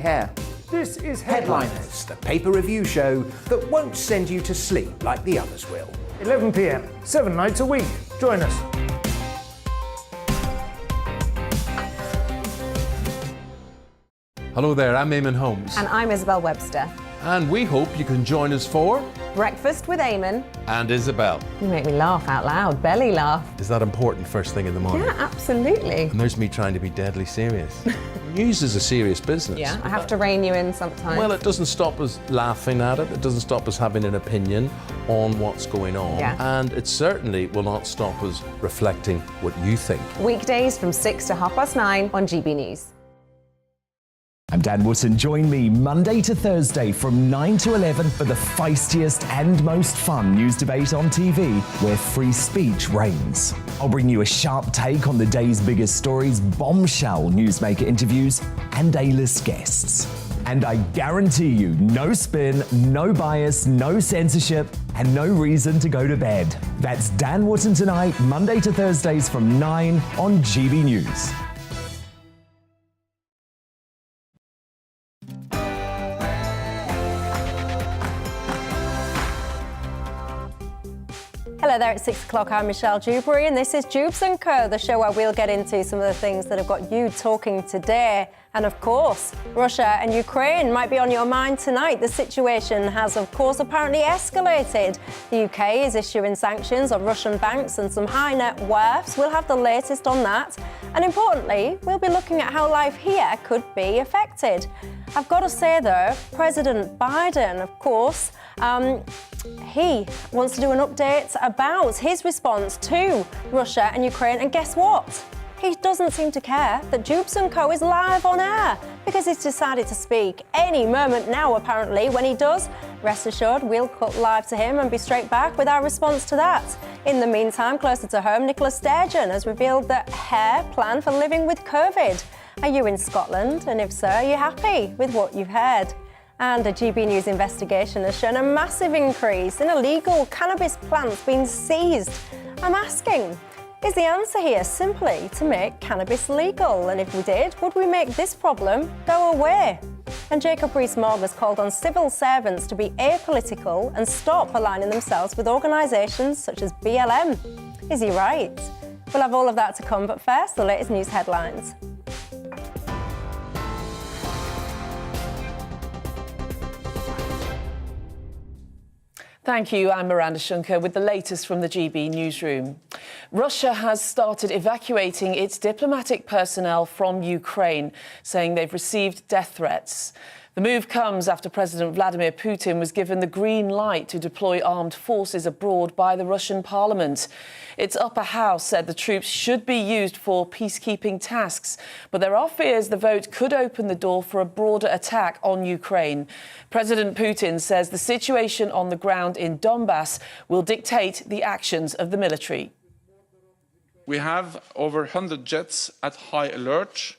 Hair. This is Headliners, the paper review show that won't send you to sleep like the others will. 11 p.m, 7 nights a week. Join us. Hello there, I'm Eamon Holmes. And I'm Isabel Webster. And we hope you can join us for Breakfast with Eamon. And Isabel. You make me laugh out loud, belly laugh. Is that important first thing in the morning? Yeah, absolutely. And there's me trying to be deadly serious. News is a serious business. Yeah, I have to rein you in sometimes. Well, it doesn't stop us laughing at it. It doesn't stop us having an opinion on what's going on. Yeah. And it certainly will not stop us reflecting what you think. Weekdays from 6 to 9:30 on GB News. I'm Dan Wootton. Join me Monday to Thursday from 9 to 11 for the feistiest and most fun news debate on TV, where free speech reigns. I'll bring you a sharp take on the day's biggest stories, bombshell newsmaker interviews, and A-list guests. And I guarantee you, no spin, no bias, no censorship, and no reason to go to bed. That's Dan Wootton Tonight, Monday to Thursdays from 9 on GB News. Hello there, it's 6 o'clock. I'm Michelle Dewberry, and this is Dewbs & Co, the show where we'll get into some of the things that have got you talking today. And of course, Russia and Ukraine might be on your mind tonight. The situation has, of course, apparently escalated. The UK is issuing sanctions on Russian banks and some high net worths. We'll have the latest on that. And importantly, we'll be looking at how life here could be affected. I've got to say, though, President Biden, of course, he wants to do an update about his response to Russia and Ukraine. And guess what? He doesn't seem to care that Dewbs & Co is live on air because he's decided to speak any moment now, apparently. When he does, rest assured, we'll cut live to him and be straight back with our response to that. In the meantime, closer to home, Nicola Sturgeon has revealed her plan for living with COVID. Are you in Scotland? And if so, are you happy with what you've heard? And a GB News investigation has shown a massive increase in illegal cannabis plants being seized. I'm asking, is the answer here simply to make cannabis legal? And if we did, would we make this problem go away? And Jacob Rees-Mogg has called on civil servants to be apolitical and stop aligning themselves with organisations such as BLM. Is he right? We'll have all of that to come, but first, the latest news headlines. Thank you. I'm Miranda Shunker with the latest from the GB newsroom. Russia has started evacuating its diplomatic personnel from Ukraine, saying they've received death threats. The move comes after President Vladimir Putin was given the green light to deploy armed forces abroad by the Russian parliament. Its upper house said the troops should be used for peacekeeping tasks, but there are fears the vote could open the door for a broader attack on Ukraine. President Putin says the situation on the ground in Donbass will dictate the actions of the military. We have over 100 jets at high alert,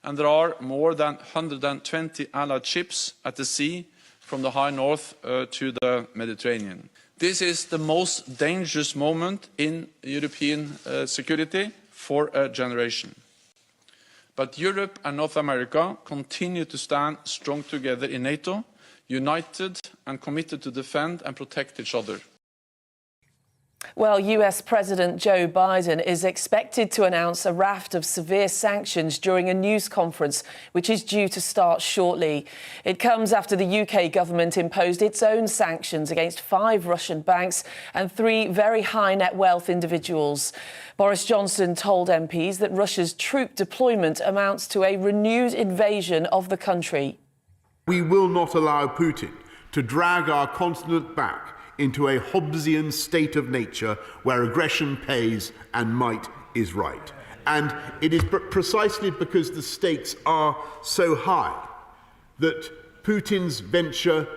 and there are more than 120 Allied ships at the sea from the high north to the Mediterranean. This is the most dangerous moment in European security for a generation. But Europe and North America continue to stand strong together in NATO, united and committed to defend and protect each other. Well, US President Joe Biden is expected to announce a raft of severe sanctions during a news conference, which is due to start shortly. It comes after the UK government imposed its own sanctions against 5 Russian banks and 3 very high net wealth individuals. Boris Johnson told MPs that Russia's troop deployment amounts to a renewed invasion of the country. We will not allow Putin to drag our continent back into a Hobbesian state of nature where aggression pays and might is right. And it is precisely because the stakes are so high that Putin's venture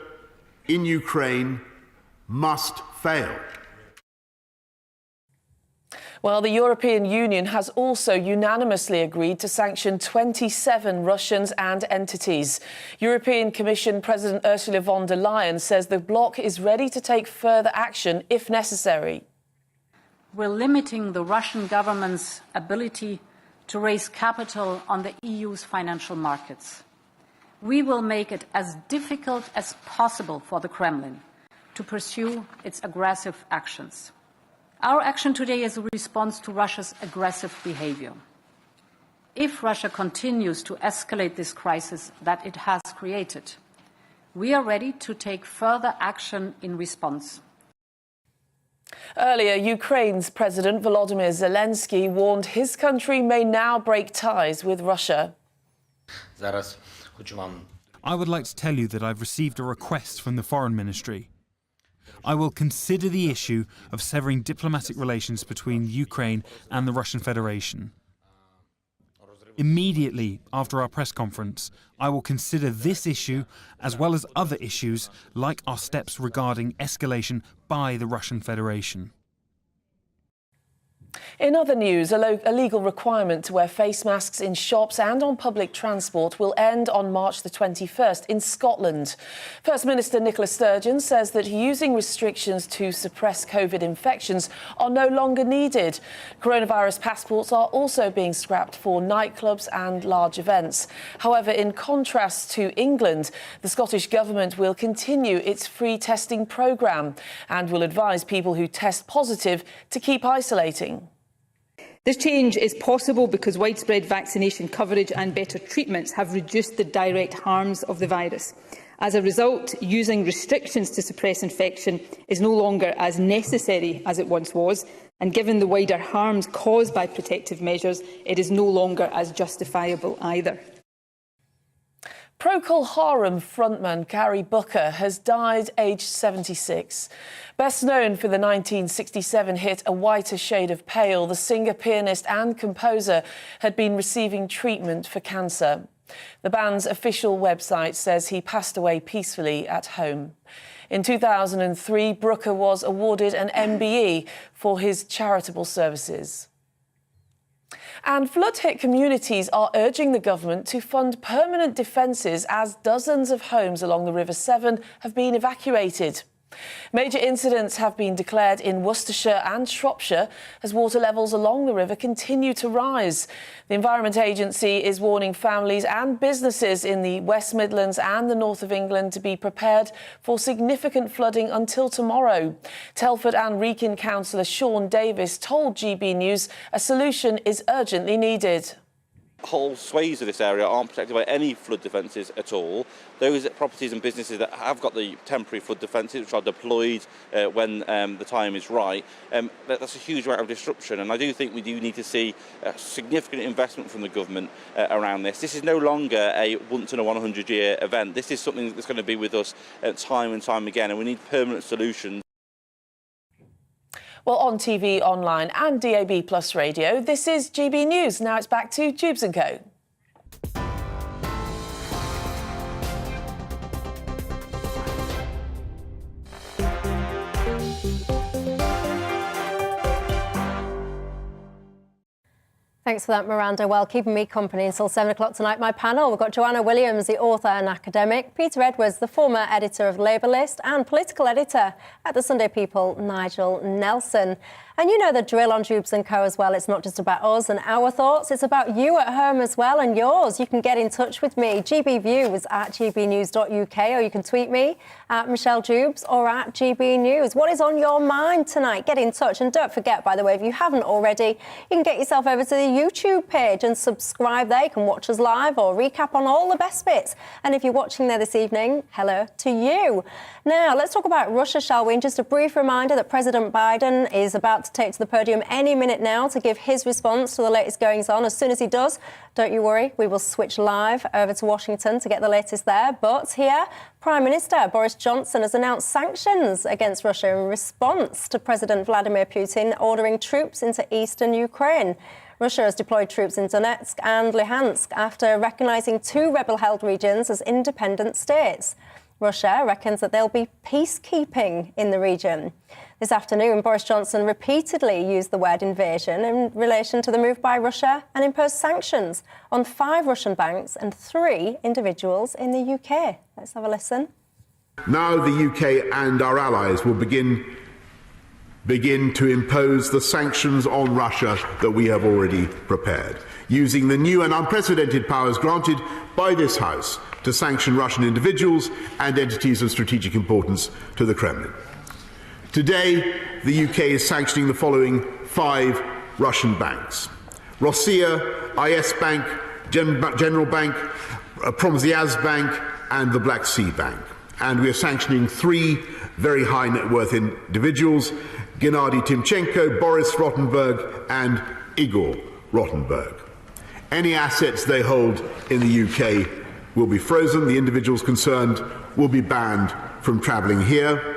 in Ukraine must fail. Well, the European Union has also unanimously agreed to sanction 27 Russians and entities. European Commission President Ursula von der Leyen says the bloc is ready to take further action if necessary. We're limiting the Russian government's ability to raise capital on the EU's financial markets. we will make it as difficult as possible for the Kremlin to pursue its aggressive actions. Our action today is a response to Russia's aggressive behavior. If Russia continues to escalate this crisis that it has created, we are ready to take further action in response. Earlier, Ukraine's President Volodymyr Zelensky warned his country may now break ties with Russia. I would like to tell you that I've received a request from the Foreign Ministry. I will consider the issue of severing diplomatic relations between Ukraine and the Russian Federation. Immediately after our press conference, I will consider this issue as well as other issues like our steps regarding escalation by the Russian Federation. In other news, a legal requirement to wear face masks in shops and on public transport will end on March the 21st in Scotland. First Minister Nicola Sturgeon says that using restrictions to suppress COVID infections are no longer needed. Coronavirus passports are also being scrapped for nightclubs and large events. However, in contrast to England, the Scottish Government will continue its free testing programme and will advise people who test positive to keep isolating. This change is possible because widespread vaccination coverage and better treatments have reduced the direct harms of the virus. As a result, using restrictions to suppress infection is no longer as necessary as it once was, and given the wider harms caused by protective measures, it is no longer as justifiable either. Procol Harum frontman Gary Booker has died aged 76. Best known for the 1967 hit A Whiter Shade of Pale, the singer, pianist and composer had been receiving treatment for cancer. The band's official website says he passed away peacefully at home. In 2003, Booker was awarded an MBE for his charitable services. And flood-hit communities are urging the government to fund permanent defences as dozens of homes along the River Severn have been evacuated. Major incidents have been declared in Worcestershire and Shropshire as water levels along the river continue to rise. The Environment Agency is warning families and businesses in the West Midlands and the north of England to be prepared for significant flooding until tomorrow. Telford and Wrekin councillor Sean Davis told GB News a solution is urgently needed. Whole swathes of this area aren't protected by any flood defences at all. Those properties and businesses that have got the temporary flood defences, which are deployed when the time is right, that's a huge amount of disruption. And I do think we do need to see a significant investment from the government around this. This is no longer a once in a 100-year event. This is something that's going to be with us time and time again, and we need permanent solutions. Well, on TV, online and DAB Plus radio, this is GB News. Now it's back to Dewbs & Co. Thanks for that, Miranda. Well, keeping me company until 7 o'clock tonight. My panel, we've got Joanna Williams, the author and academic, Peter Edwards, the former editor of Labour List and political editor at the Sunday People, Nigel Nelson. And you know the drill on Dewbs & Co as well. It's not just about us and our thoughts, it's about you at home as well and yours. You can get in touch with me. GBView is at gbnews.uk, or you can tweet me at Michelle Dewbs or at GB News. What is on your mind tonight? Get in touch. And don't forget, by the way, if you haven't already, you can get yourself over to the YouTube page and subscribe there. You can watch us live or recap on all the best bits. And if you're watching there this evening, hello to you. Now, let's talk about Russia, shall we? And just a brief reminder that President Biden is about to take to the podium any minute now to give his response to the latest goings-on. As soon as he does, don't you worry, we will switch live over to Washington to get the latest there. But here, Prime Minister Boris Johnson has announced sanctions against Russia in response to President Vladimir Putin ordering troops into eastern Ukraine. Russia has deployed troops in Donetsk and Luhansk after recognising two rebel-held regions as independent states. Russia reckons that there'll be peacekeeping in the region. This afternoon, Boris Johnson repeatedly used the word invasion in relation to the move by Russia and imposed sanctions on 5 Russian banks and 3 individuals in the UK. Let's have a listen. Now the UK and our allies will begin to impose the sanctions on Russia that we have already prepared, using the new and unprecedented powers granted by this House to sanction Russian individuals and entities of strategic importance to the Kremlin. Today, the UK is sanctioning the following 5 Russian banks: Rossiya, IS Bank, General Bank, Promzyaz Bank and the Black Sea Bank. And we are sanctioning 3 very high net worth individuals: Gennady Timchenko, Boris Rottenberg and Igor Rottenberg. Any assets they hold in the UK will be frozen. The individuals concerned will be banned from travelling here.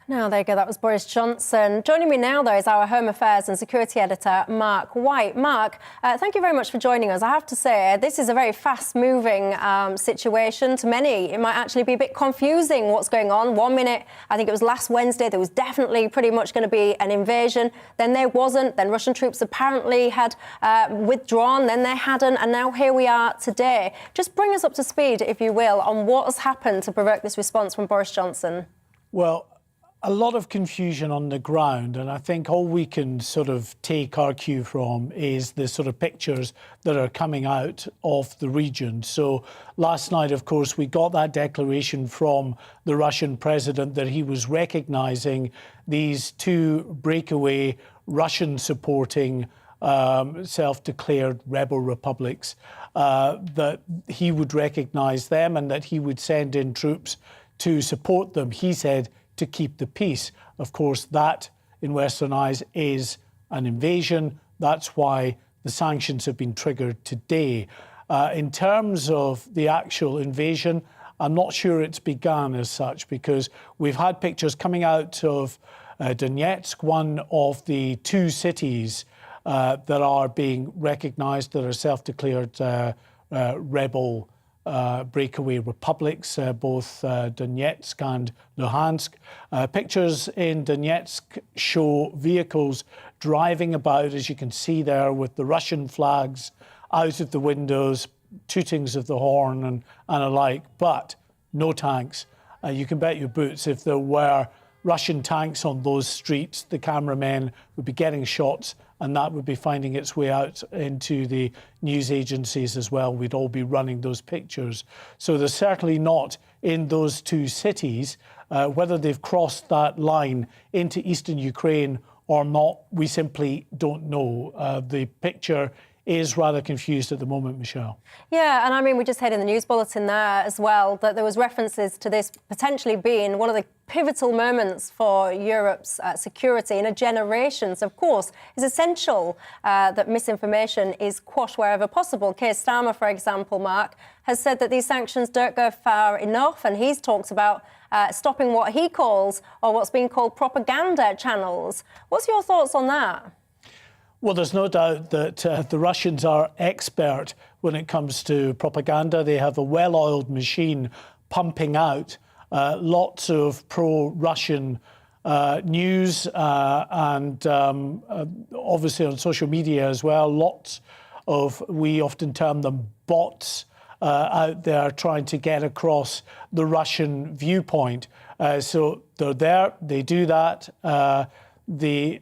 Now, there you go, that was Boris Johnson. Joining me now, though, is our Home Affairs and Security Editor, Mark White. Mark, thank you very much for joining us. I have to say, this is a very fast-moving situation. To many, it might actually be a bit confusing what's going on. 1 minute, I think it was last Wednesday, there was definitely pretty much going to be an invasion. Then there wasn't. Then Russian troops apparently had withdrawn. Then they hadn't. And now here we are today. Just bring us up to speed, if you will, on what has happened to provoke this response from Boris Johnson. Well, a lot of confusion on the ground, and I think all we can sort of take our cue from is the sort of pictures that are coming out of the region. So last night, of course, we got that declaration from the Russian president that he was recognising these 2 breakaway Russian-supporting self-declared rebel republics, that he would recognise them and that he would send in troops to support them. He said to keep the peace. Of course, that, in Western eyes, is an invasion. That's why the sanctions have been triggered today. In terms of the actual invasion, I'm not sure it's begun as such, because we've had pictures coming out of Donetsk, one of the 2 cities that are being recognised, that are self-declared rebel breakaway republics, both Donetsk and Luhansk. Pictures in Donetsk show vehicles driving about, as you can see there, with the Russian flags out of the windows, tootings of the horn and alike, but no tanks. You can bet your boots if there were Russian tanks on those streets, the cameramen would be getting shots, and that would be finding its way out into the news agencies as well. We'd all be running those pictures. So they're certainly not in those 2 cities. Whether they've crossed that line into eastern Ukraine or not, we simply don't know. The picture is rather confused at the moment, Michelle. Yeah, and I mean, we just heard in the news bulletin there as well that there was references to this potentially being one of the pivotal moments for Europe's security in a generation. So, of course, it's essential that misinformation is quashed wherever possible. Keir Starmer, for example, Mark, has said that these sanctions don't go far enough, and he's talked about stopping what he calls, or what's being called, propaganda channels. What's your thoughts on that? Well, there's no doubt that the Russians are expert when it comes to propaganda. They have a well-oiled machine pumping out lots of pro-Russian news and obviously on social media as well. Lots of, we often term them bots, out there trying to get across the Russian viewpoint. So they're there, they do that. The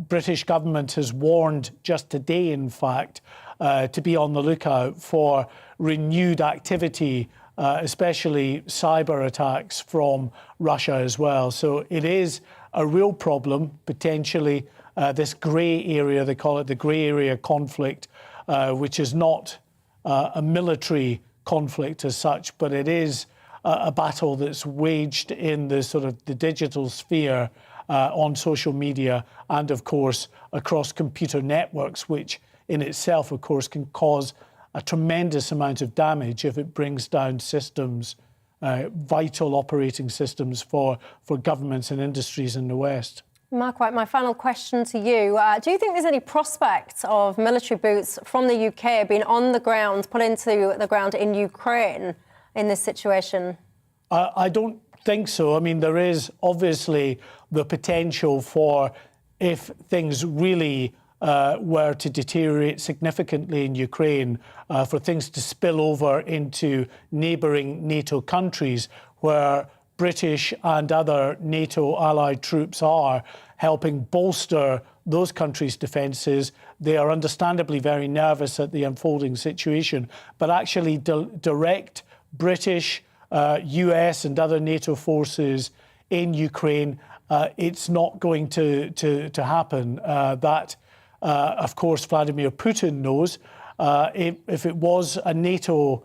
British government has warned just today, in fact, to be on the lookout for renewed activity, especially cyber attacks from Russia as well. So it is a real problem, potentially, this grey area, they call it the grey area conflict, which is not a military conflict as such, but it is a battle that's waged in the sort of the digital sphere, on social media and, of course, across computer networks, which in itself, of course, can cause a tremendous amount of damage if it brings down systems, vital operating systems for governments and industries in the West. Mark White, my final question to you. Do you think there's any prospect of military boots from the UK being on the ground, put into the ground in Ukraine in this situation? I don't think so. I mean, there is obviously the potential for, if things really were to deteriorate significantly in Ukraine, for things to spill over into neighbouring NATO countries where British and other NATO allied troops are helping bolster those countries' defences. They are understandably very nervous at the unfolding situation, but actually direct British, US and other NATO forces in Ukraine, it's not going to happen. That, of course, Vladimir Putin knows. If it was a NATO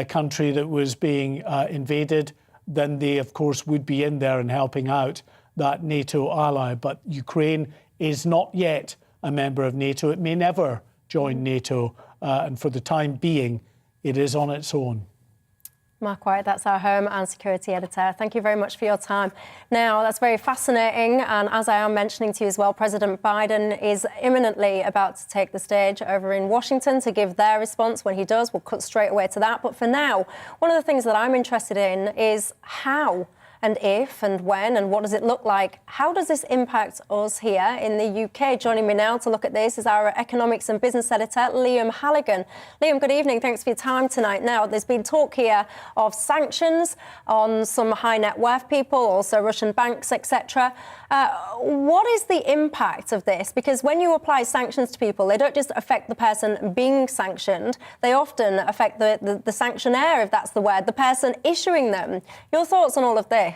country that was being invaded, then they, of course, would be in there and helping out that NATO ally. But Ukraine is not yet a member of NATO. It may never join NATO. And for the time being, it is on its own. Mark White, that's our Home and Security Editor. Thank you very much for your time. Now, that's very fascinating. And as I am mentioning to you as well, President Biden is imminently about to take the stage over in Washington to give their response. When he does, we'll cut straight away to that. But for now, one of the things that I'm interested in is how and if and when and what does it look like? How does this impact us here in the UK? Joining me now to look at this is our Economics and Business Editor, Liam Halligan. Liam, good evening. Thanks for your time tonight. Now, there's been talk here of sanctions on some high net worth people, also Russian banks, etc. What is the impact of this? Because when you apply sanctions to people, they don't just affect the person being sanctioned, they often affect the sanctioneer, if that's the word, the person issuing them. Your thoughts on all of this?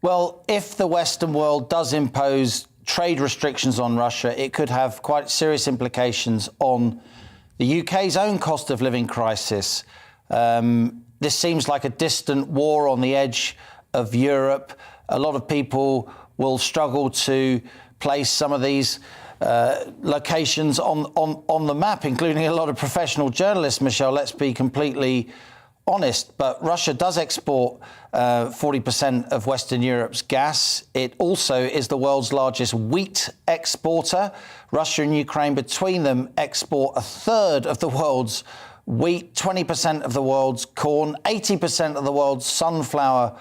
Well, if the Western world does impose trade restrictions on Russia, it could have quite serious implications on the UK's own cost of living crisis. This seems like a distant war on the edge of Europe. A lot of people will struggle to place some of these locations on the map, including a lot of professional journalists, Michelle, let's be completely honest. But Russia does export 40% of Western Europe's gas. It also is the world's largest wheat exporter. Russia and Ukraine between them export a third of the world's wheat, 20% of the world's corn, 80% of the world's sunflower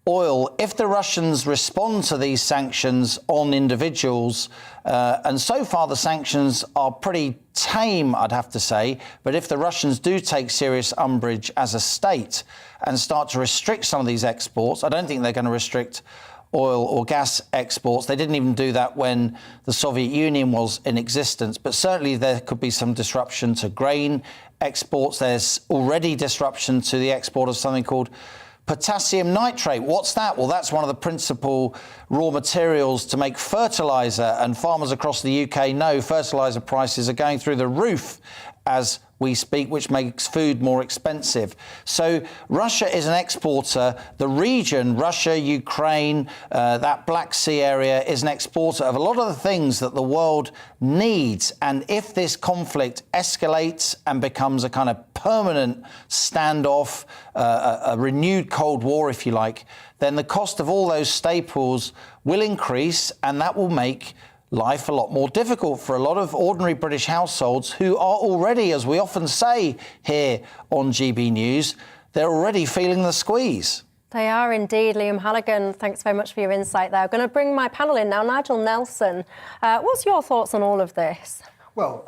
oil. If the Russians respond to these sanctions on individuals, and so far the sanctions are pretty tame, I'd have to say, but if the Russians do take serious umbrage as a state and start to restrict some of these exports, I don't think they're going to restrict oil or gas exports. They didn't even do that when the Soviet Union was in existence, but certainly there could be some disruption to grain exports. There's already disruption to the export of something called potassium nitrate. What's that? Well, that's one of the principal raw materials to make fertiliser, and farmers across the UK know fertiliser prices are going through the roof as we speak, which makes food more expensive. So Russia is an exporter. The region, Russia, Ukraine, that Black Sea area is an exporter of a lot of the things that the world needs. And if this conflict escalates and becomes a kind of permanent standoff, a renewed Cold War, if you like, then the cost of all those staples will increase, and that will make life a lot more difficult for a lot of ordinary British households who are already, as we often say here on GB News, they're already feeling the squeeze. They are indeed. Liam Halligan, thanks very much for your insight there. I'm going to bring my panel in now. Nigel Nelson, what's your thoughts on all of this? Well,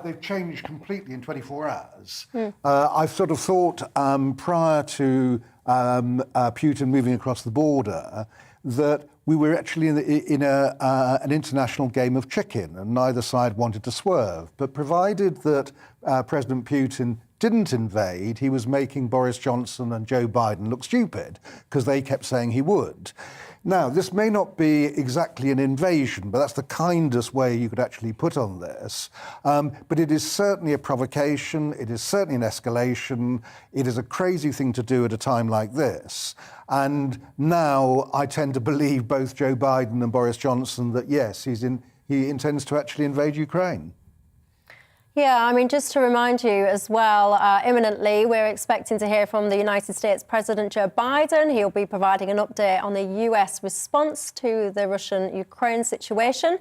they've changed completely in 24 hours. I've sort of thought prior to Putin moving across the border that we were actually in an international game of chicken, and neither side wanted to swerve. But provided that President Putin didn't invade, he was making Boris Johnson and Joe Biden look stupid, because they kept saying he would. Now, this may not be exactly an invasion, but that's the kindest way you could actually put on this. But it is certainly a provocation. It is certainly an escalation. It is a crazy thing to do at a time like this. And now I tend to believe both Joe Biden and Boris Johnson that, yes, he intends to actually invade Ukraine. Yeah, I mean, just to remind you as well, imminently we're expecting to hear from the United States President Joe Biden. He'll be providing an update on the US response to the Russian-Ukraine situation,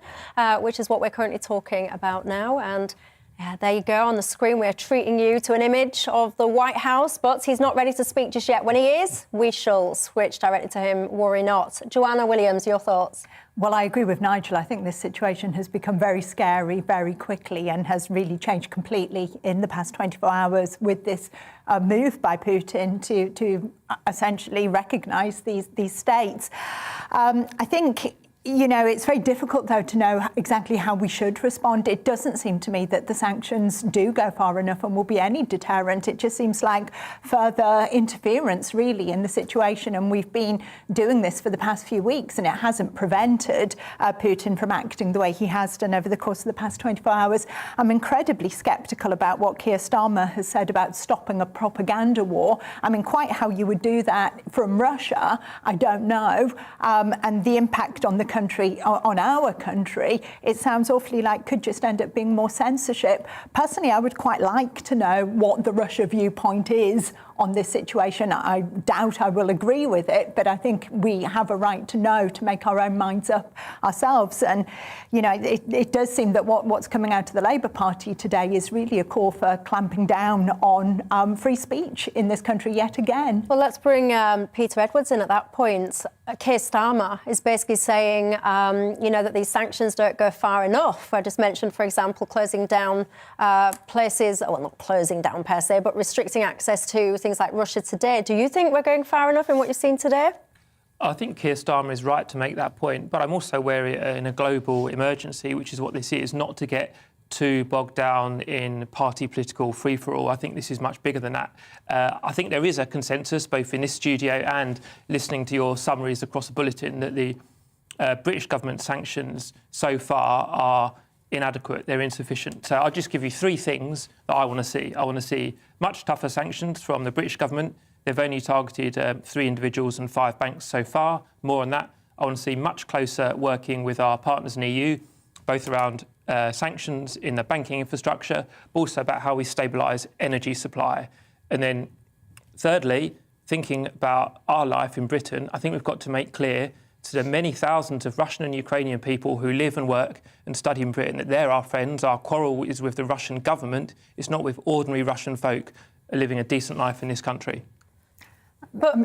which is what we're currently talking about now. And there you go on the screen. We're treating you to an image of the White House, but he's not ready to speak just yet. When he is, we shall switch directly to him. Worry not. Joanna Williams, your thoughts? Well, I agree with Nigel. I think this situation has become very scary very quickly and has really changed completely in the past 24 hours with this move by Putin to essentially recognise these states. I think You know, it's very difficult, though, to know exactly how we should respond. It doesn't seem to me that the sanctions do go far enough and will be any deterrent. It just seems like further interference, really, in the situation. And we've been doing this for the past few weeks, and it hasn't prevented Putin from acting the way he has done over the course of the past 24 hours. I'm incredibly sceptical about what Keir Starmer has said about stopping a propaganda war. I mean, quite how you would do that from Russia, I don't know. And the impact on the country, on our country, it sounds awfully like could just end up being more censorship. Personally, I would quite like to know what the Russia viewpoint is on this situation. I doubt I will agree with it, but I think we have a right to know, to make our own minds up ourselves. And, you know, it does seem that what's coming out of the Labour Party today is really a call for clamping down on free speech in this country yet again. Well, let's bring Peter Edwards in at that point. Keir Starmer is basically saying, you know, that these sanctions don't go far enough. I just mentioned, for example, closing down places, well, not closing down per se, but restricting access to things like Russia Today. Do you think we're going far enough in what you've seen today? I think Keir Starmer is right to make that point, but I'm also wary in a global emergency, which is what this is, not to get too bogged down in party political free-for-all. I think this is much bigger than that. I think there is a consensus, both in this studio and listening to your summaries across the bulletin, that the British government sanctions so far are inadequate, they're insufficient. So I'll just give you three things that I want to see. I want to see much tougher sanctions from the British government. They've only targeted 3 individuals and 5 banks so far. More on that. I want to see much closer working with our partners in the EU, both around sanctions in the banking infrastructure, but also about how we stabilise energy supply. And then thirdly, thinking about our life in Britain, I think we've got to make clear to the many thousands of Russian and Ukrainian people who live and work and study in Britain that they're our friends. Our quarrel is with the Russian government. It's not with ordinary Russian folk living a decent life in this country. But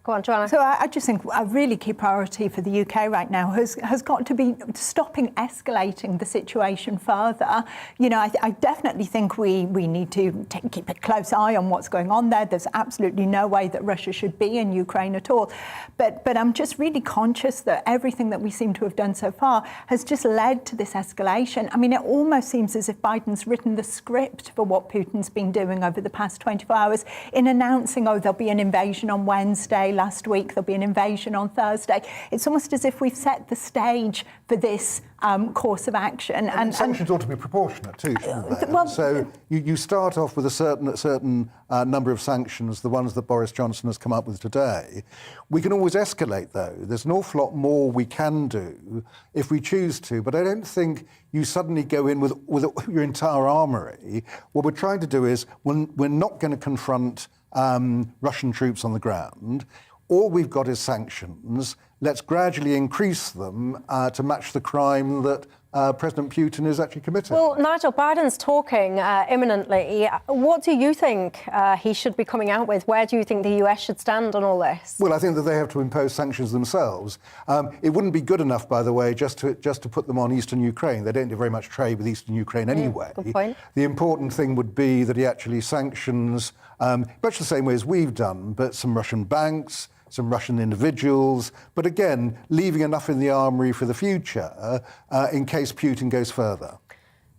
go on, Joanna. So I just think a really key priority for the UK right now has got to be stopping escalating the situation further. You know, I definitely think we need to keep a close eye on what's going on there. There's absolutely no way that Russia should be in Ukraine at all. But I'm just really conscious that everything that we seem to have done so far has just led to this escalation. I mean, it almost seems as if Biden's written the script for what Putin's been doing over the past 24 hours in announcing, oh, there'll be an invasion on Wednesday, last week there'll be an invasion on Thursday. It's almost as if we've set the stage for this course of action. And sanctions ought to be proportionate too, shouldn't they? Well, so you start off with a certain number of sanctions, the ones that Boris Johnson has come up with today. We can always escalate, though. There's an awful lot more we can do if we choose to, but I don't think you suddenly go in with your entire armoury. What we're trying to do is we're not going to confront Russian troops on the ground. All we've got is sanctions. Let's gradually increase them to match the crime that President Putin is actually committing. Well, Nigel, Biden's talking imminently. What do you think he should be coming out with? Where do you think the US should stand on all this? Well, I think that they have to impose sanctions themselves. It wouldn't be good enough, by the way, just to put them on eastern Ukraine. They don't do very much trade with eastern Ukraine anyway. Good point. The important thing would be that he actually sanctions, much the same way as we've done, but some Russian banks, some Russian individuals, but again, leaving enough in the armoury for the future in case Putin goes further.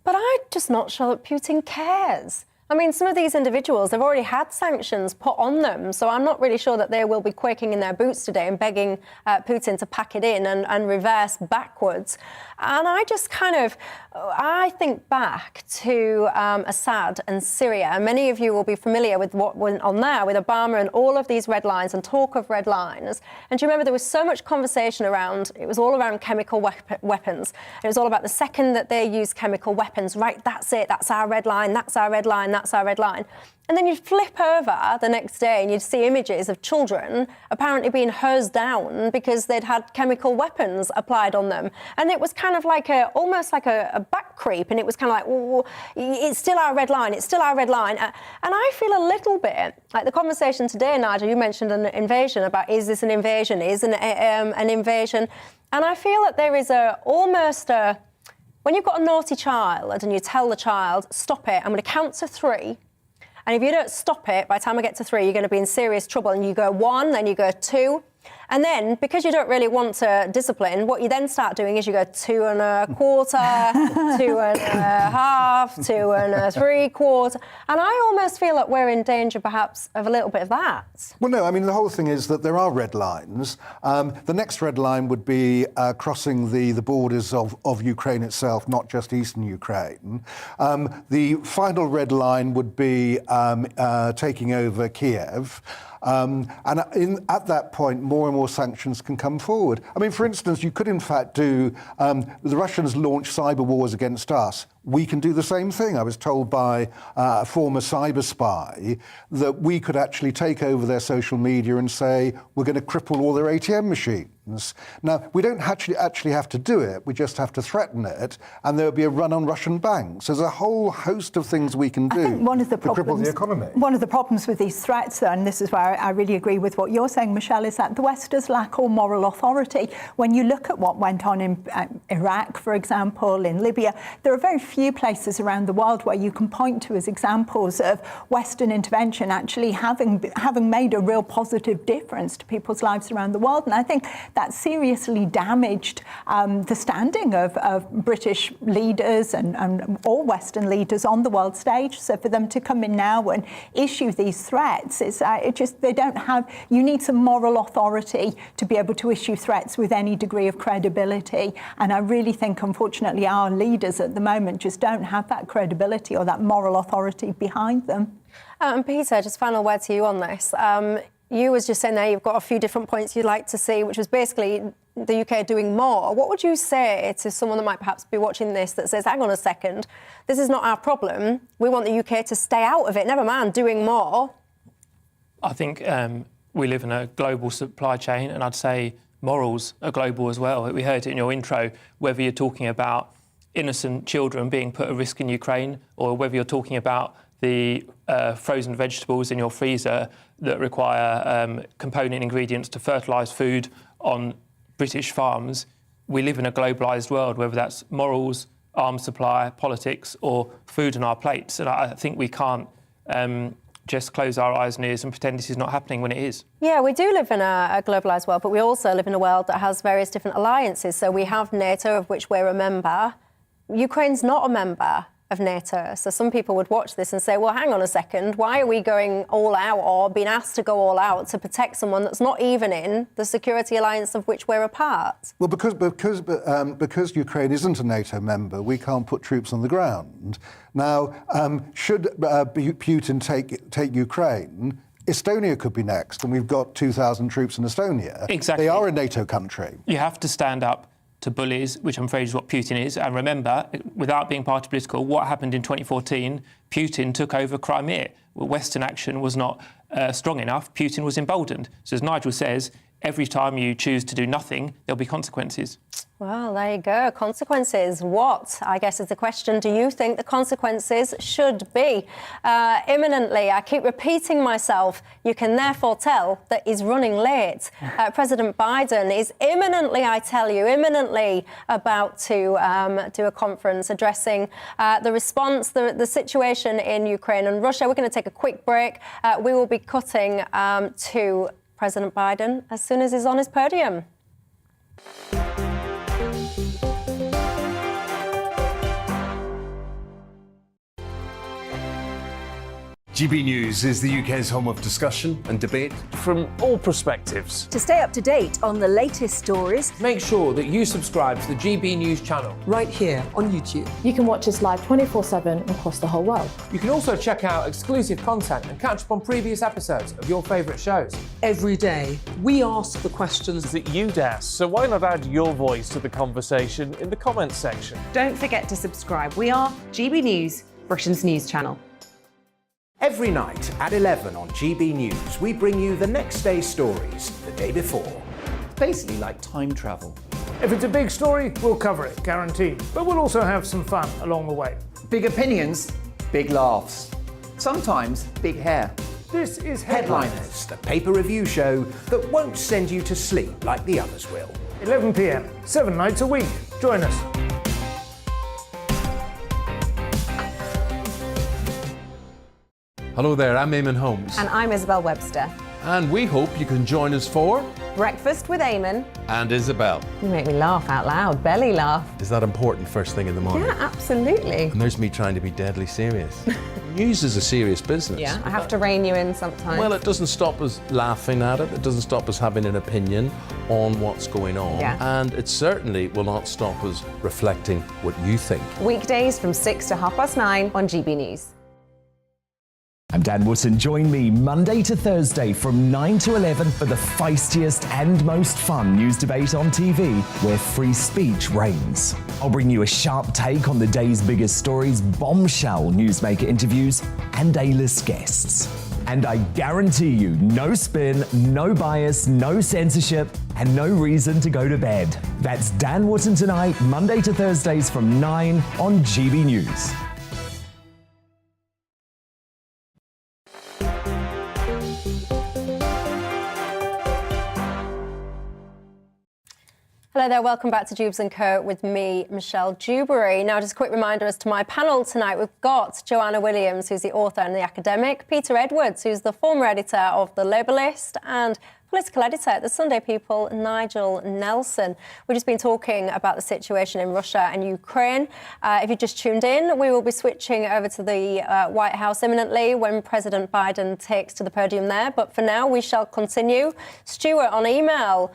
But I'm just not sure that Putin cares. I mean, some of these individuals, they've already had sanctions put on them, so I'm not really sure that they will be quaking in their boots today and begging Putin to pack it in and reverse backwards. And I just I think back to Assad and Syria, and many of you will be familiar with what went on there with Obama and all of these red lines and talk of red lines. And do you remember there was so much conversation around, it was all around chemical weapons. It was all about the second that they use chemical weapons, right, that's it, that's our red line, that's our red line, that's our red line. And then you'd flip over the next day and you'd see images of children apparently being hosed down because they'd had chemical weapons applied on them. And it was kind of like almost like a back creep. And it was kind of like, well, it's still our red line. It's still our red line. And I feel a little bit like the conversation today, Nigel, you mentioned an invasion about, is this an invasion? Is an invasion? And I feel that there is when you've got a naughty child and you tell the child, stop it, I'm going to count to 3. And if you don't stop it, by the time I get to 3, you're going to be in serious trouble. And you go 1, then you go 2. And then, because you don't really want to discipline, what you then start doing is you go 2 1/4, 2 1/2, 2 3/4. And I almost feel that we're in danger, perhaps, of a little bit of that. Well, no, I mean, the whole thing is that there are red lines. The next red line would be crossing the borders of Ukraine itself, not just eastern Ukraine. The final red line would be taking over Kiev. At that point, more and more sanctions can come forward. I mean, for instance, you could in fact do, the Russians launch cyber wars against us. We can do the same thing. I was told by a former cyber spy that we could actually take over their social media and say, we're going to cripple all their ATM machines. Now, we don't actually have to do it. We just have to threaten it, and there will be a run on Russian banks. There's a whole host of things we can do I think one of the to cripple the economy. One of the problems with these threats, though, and this is where I really agree with what you're saying, Michelle, is that the West does lack all moral authority. When you look at what went on in Iraq, for example, in Libya, there are very few places around the world where you can point to as examples of Western intervention actually having made a real positive difference to people's lives around the world. And I think that seriously damaged the standing of British leaders and all Western leaders on the world stage. So for them to come in now and issue these threats, they don't have, you need some moral authority to be able to issue threats with any degree of credibility. And I really think, unfortunately, our leaders at the moment just don't have that credibility or that moral authority behind them. Peter, just final word to you on this. You was just saying there you've got a few different points you'd like to see, which was basically the UK doing more. What would you say to someone that might perhaps be watching this that says, hang on a second, this is not our problem. We want the UK to stay out of it, never mind doing more. I think we live in a global supply chain, and I'd say morals are global as well. We heard it in your intro, whether you're talking about innocent children being put at risk in Ukraine, or whether you're talking about the frozen vegetables in your freezer that require component ingredients to fertilise food on British farms. We live in a globalised world, whether that's morals, arms supply, politics, or food on our plates. And I think we can't just close our eyes and ears and pretend this is not happening when it is. Yeah, we do live in a globalised world, but we also live in a world that has various different alliances. So we have NATO, of which we're a member. Ukraine's not a member of NATO. So some people would watch this and say, well, hang on a second, why are we going all out or being asked to go all out to protect someone that's not even in the security alliance of which we're a part? Well, because Ukraine isn't a NATO member, we can't put troops on the ground. Now, should Putin take Ukraine, Estonia could be next, and we've got 2,000 troops in Estonia. Exactly. They are a NATO country. You have to stand up to bullies, which I'm afraid is what Putin is. And remember, without being party political, what happened in 2014, Putin took over Crimea. Western action was not strong enough. Putin was emboldened. So as Nigel says, every time you choose to do nothing, there'll be consequences. Well, there you go. Consequences. What, I guess, is the question. Do you think the consequences should be imminently? I keep repeating myself. You can therefore tell that he's running late. President Biden is imminently, I tell you, imminently about to do a conference addressing the response, the situation in Ukraine and Russia. We're going to take a quick break. We will be cutting to President Biden as soon as he's on his podium. GB News is the UK's home of discussion and debate from all perspectives. To stay up to date on the latest stories, make sure that you subscribe to the GB News channel right here on YouTube. You can watch us live 24/7 across the whole world. You can also check out exclusive content and catch up on previous episodes of your favourite shows. Every day, we ask the questions that you'd ask, so why not add your voice to the conversation in the comments section? Don't forget to subscribe. We are GB News, Britain's news channel. Every night at 11 on GB News, we bring you the next day's stories the day before. Basically like time travel. If it's a big story, we'll cover it, guaranteed. But we'll also have some fun along the way. Big opinions, big laughs. Sometimes big hair. This is Headliners, the paper review show that won't send you to sleep like the others will. 11 p.m, 7 nights a week. Join us. Hello there, I'm Eamon Holmes. And I'm Isabel Webster. And we hope you can join us for Breakfast with Eamon. And Isabel. You make me laugh out loud, belly laugh. Is that important first thing in the morning? Yeah, absolutely. And there's me trying to be deadly serious. News is a serious business. Yeah, I have to rein you in sometimes. Well, it doesn't stop us laughing at it. It doesn't stop us having an opinion on what's going on. Yeah. And it certainly will not stop us reflecting what you think. Weekdays from 6 to 9:30 on GB News. I'm Dan Wootton. Join me Monday to Thursday from 9 to 11 for the feistiest and most fun news debate on TV, where free speech reigns. I'll bring you a sharp take on the day's biggest stories, bombshell newsmaker interviews, and A-list guests. And I guarantee you, no spin, no bias, no censorship, and no reason to go to bed. That's Dan Wootton Tonight, Monday to Thursdays from 9 on GB News. Hello there, welcome back to Dewbs & Co with me, Michelle Dewberry. Now, just a quick reminder as to my panel tonight. We've got Joanna Williams, who's the author and the academic, Peter Edwards, who's the former editor of The Labour List, and political editor at the Sunday People, Nigel Nelson. We've just been talking about the situation in Russia and Ukraine. If you just tuned in, we will be switching over to the White House imminently when President Biden takes to the podium there. But for now, we shall continue. Stuart on email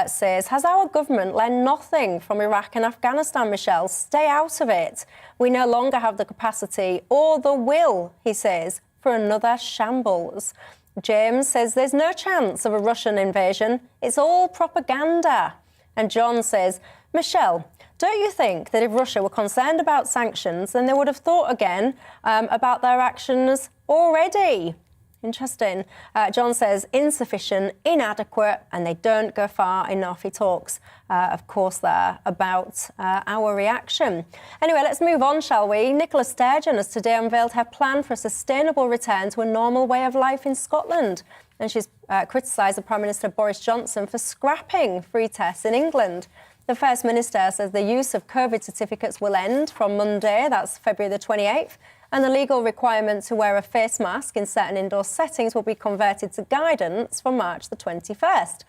says, has our government learned nothing from Iraq and Afghanistan, Michelle? Stay out of it. We no longer have the capacity or the will, he says, for another shambles. James says there's no chance of a Russian invasion. It's all propaganda. And John says, Michelle, don't you think that if Russia were concerned about sanctions, then they would have thought again about their actions already? Interesting. John says insufficient, inadequate, and they don't go far enough. He talks, of course, there about our reaction. Anyway, let's move on, shall we? Nicola Sturgeon has today unveiled her plan for a sustainable return to a normal way of life in Scotland. And she's criticised the Prime Minister Boris Johnson for scrapping free tests in England. The First Minister says the use of COVID certificates will end from Monday, that's February the 28th, and the legal requirement to wear a face mask in certain indoor settings will be converted to guidance from March the 21st.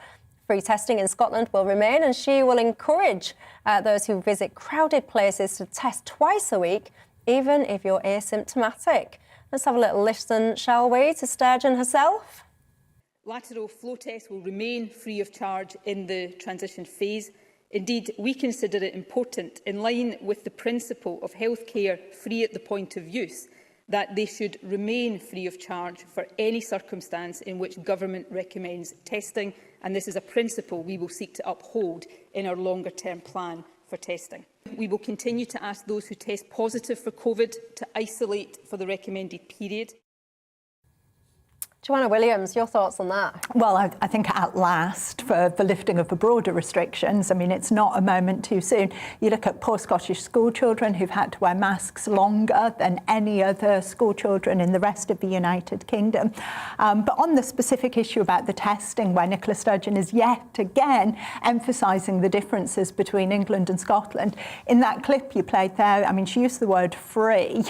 Free testing in Scotland will remain, and she will encourage those who visit crowded places to test twice a week, even if you're asymptomatic. Let's have a little listen, shall we, to Sturgeon herself? Lateral flow tests will remain free of charge in the transition phase. Indeed, we consider it important, in line with the principle of healthcare free at the point of use, that they should remain free of charge for any circumstance in which government recommends testing, and this is a principle we will seek to uphold in our longer-term plan for testing. We will continue to ask those who test positive for COVID to isolate for the recommended period. Joanna Williams, your thoughts on that? Well, I think at last, for the lifting of the broader restrictions, I mean, it's not a moment too soon. You look at poor Scottish school children who've had to wear masks longer than any other school children in the rest of the United Kingdom. But on the specific issue about the testing, where Nicola Sturgeon is yet again emphasising the differences between England and Scotland, in that clip you played there, I mean, she used the word free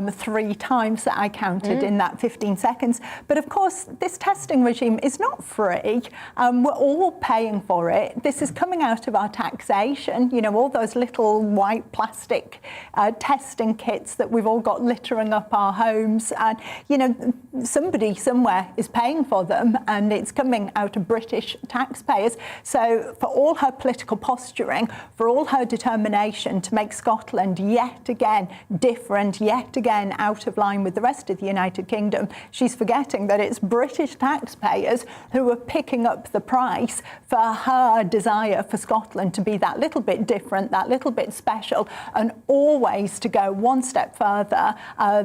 3 times that I counted in that 15 seconds. But of course, this testing regime is not free. We're all paying for it. This is coming out of our taxation. You know, all those little white plastic testing kits that we've all got littering up our homes. And, you know, somebody somewhere is paying for them, and it's coming out of British taxpayers. So for all her political posturing, for all her determination to make Scotland yet again different, yet again out of line with the rest of the United Kingdom, she's forgetting that it's British taxpayers who are picking up the price for her desire for Scotland to be that little bit different, that little bit special, and always to go one step further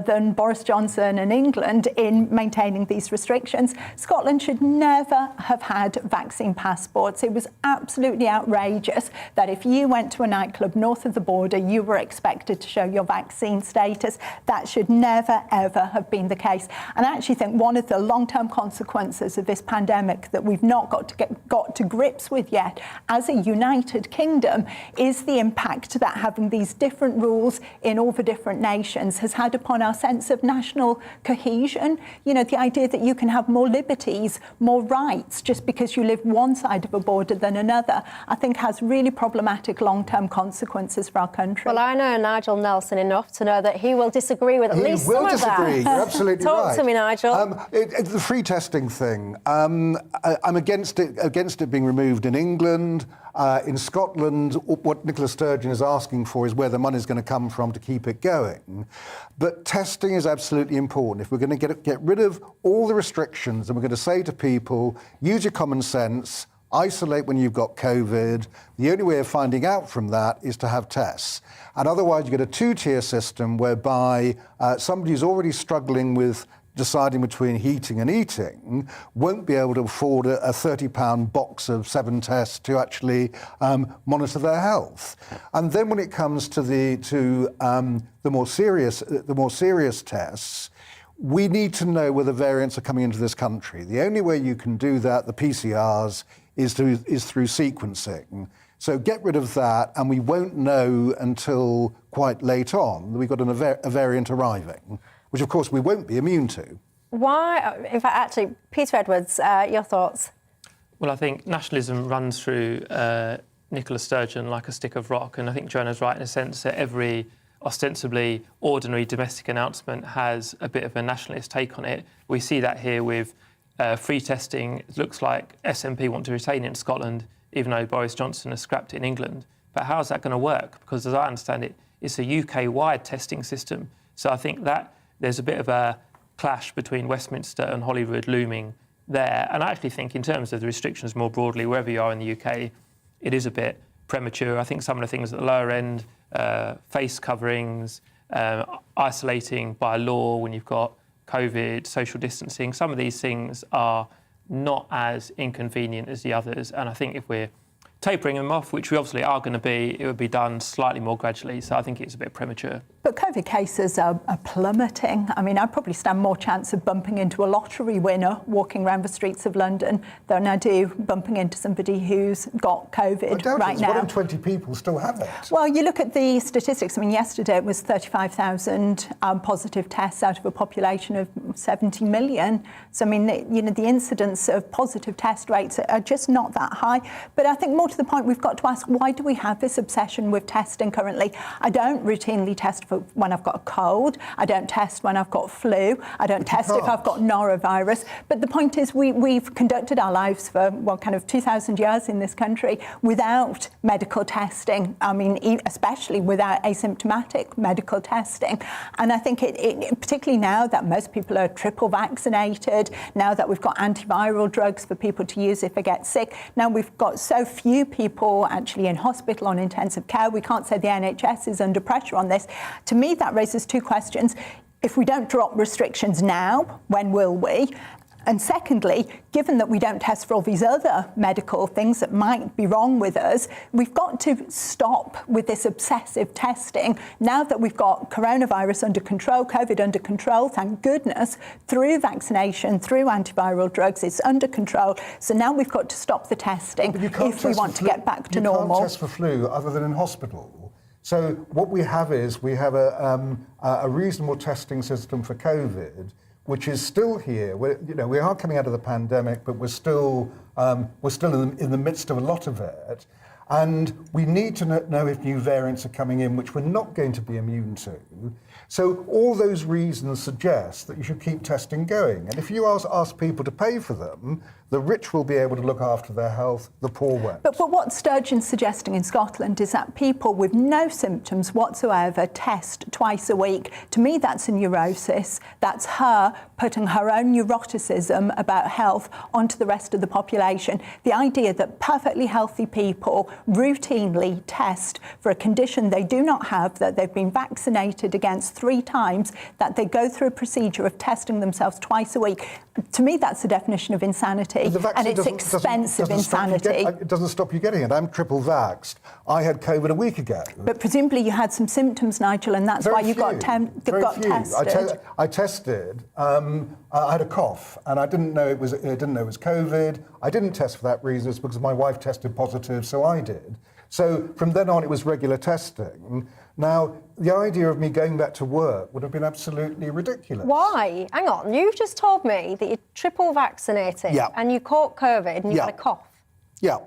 than Boris Johnson and England in maintaining these restrictions. Scotland should never have had vaccine passports. It was absolutely outrageous that if you went to a nightclub north of the border, you were expected to show your vaccine status. That should never, ever have been the case. And I actually think one of the long-term consequences of this pandemic that we've not got to grips with yet as a United Kingdom is the impact that having these different rules in all the different nations has had upon our sense of national cohesion. You know, the idea that you can have more liberties, more rights just because you live one side of a border than another, I think has really problematic long-term consequences for our country. Well, I know Nigel Nelson enough to know that he will disagree with at least some of that. You're absolutely right. Talk to me, Nigel. The free testing thing, I'm against it being removed in England. In Scotland, what Nicola Sturgeon is asking for is where the money's going to come from to keep it going. But testing is absolutely important. If we're going to get rid of all the restrictions and we're going to say to people, use your common sense, isolate when you've got COVID, the only way of finding out from that is to have tests. And otherwise you get a two-tier system whereby somebody who's already struggling with deciding between heating and eating won't be able to afford a £30 box of 7 tests to actually monitor their health. And then when it comes to the more serious tests, we need to know whether variants are coming into this country. The only way you can do that, the PCRs, is through sequencing. So get rid of that, and we won't know until quite late on that we've got a variant arriving, which of course we won't be immune to. Why? In fact, actually, Peter Edwards, your thoughts? Well, I think nationalism runs through Nicola Sturgeon like a stick of rock, and I think Joanna's right in a sense that every ostensibly ordinary domestic announcement has a bit of a nationalist take on it. We see that here with free testing. It looks like SNP want to retain it in Scotland, even though Boris Johnson has scrapped it in England. But how's that going to work? Because as I understand it, it's a UK-wide testing system. So I think that there's a bit of a clash between Westminster and Holyrood looming there. And I actually think in terms of the restrictions more broadly, wherever you are in the UK, it is a bit premature. I think some of the things at the lower end, face coverings, isolating by law when you've got COVID, social distancing, some of these things are not as inconvenient as the others. And I think if we're tapering them off, which we obviously are going to be, it would be done slightly more gradually. So I think it's a bit premature. But COVID cases are plummeting. I mean, I'd probably stand more chance of bumping into a lottery winner walking around the streets of London than I do bumping into somebody who's got COVID right now. 1 in 20 people still have it. Well, you look at the statistics. I mean, yesterday it was 35,000 positive tests out of a population of 70 million. So, I mean, the incidence of positive test rates are just not that high. But I think more to the point, we've got to ask, why do we have this obsession with testing currently? I don't routinely test for when I've got a cold. I don't test when I've got flu. I don't test if I've got norovirus. But the point is, we've conducted our lives for, well, kind of 2,000 years in this country without medical testing. I mean, especially without asymptomatic medical testing. And I think it particularly now that most people are triple vaccinated, now that we've got antiviral drugs for people to use if they get sick, now we've got so few people actually in hospital on intensive care, we can't say the NHS is under pressure on this. To me, that raises two questions. If we don't drop restrictions now, when will we? And secondly, given that we don't test for all these other medical things that might be wrong with us, we've got to stop with this obsessive testing. Now that we've got coronavirus under control, COVID under control, thank goodness, through vaccination, through antiviral drugs, it's under control. So now we've got to stop the testing if we want to get back to normal. You can't test for flu other than in hospital. So what we have is we have a reasonable testing system for COVID, which is still here. We are coming out of the pandemic, but we're still in the midst of a lot of it. And we need to know if new variants are coming in, which we're not going to be immune to. So all those reasons suggest that you should keep testing going. And if you ask people to pay for them, the rich will be able to look after their health, the poor won't. But what Sturgeon's suggesting in Scotland is that people with no symptoms whatsoever test twice a week. To me, that's a neurosis. That's her putting her own neuroticism about health onto the rest of the population. The idea that perfectly healthy people routinely test for a condition they do not have, that they've been vaccinated against 3 times, that they go through a procedure of testing themselves twice a week. To me, that's the definition of insanity. and it's expensive insanity. It doesn't stop you getting it. I'm triple vaxxed. I had COVID a week ago. But presumably you had some symptoms, Nigel, and that's why you got tested. I tested. I had a cough, and I didn't know it was COVID. I didn't test for that reason. It's because my wife tested positive, so I did. So from then on, it was regular testing. Now, the idea of me going back to work would have been absolutely ridiculous. Why? Hang on, you've just told me that you're triple vaccinated and you caught COVID and you had a cough. Yeah.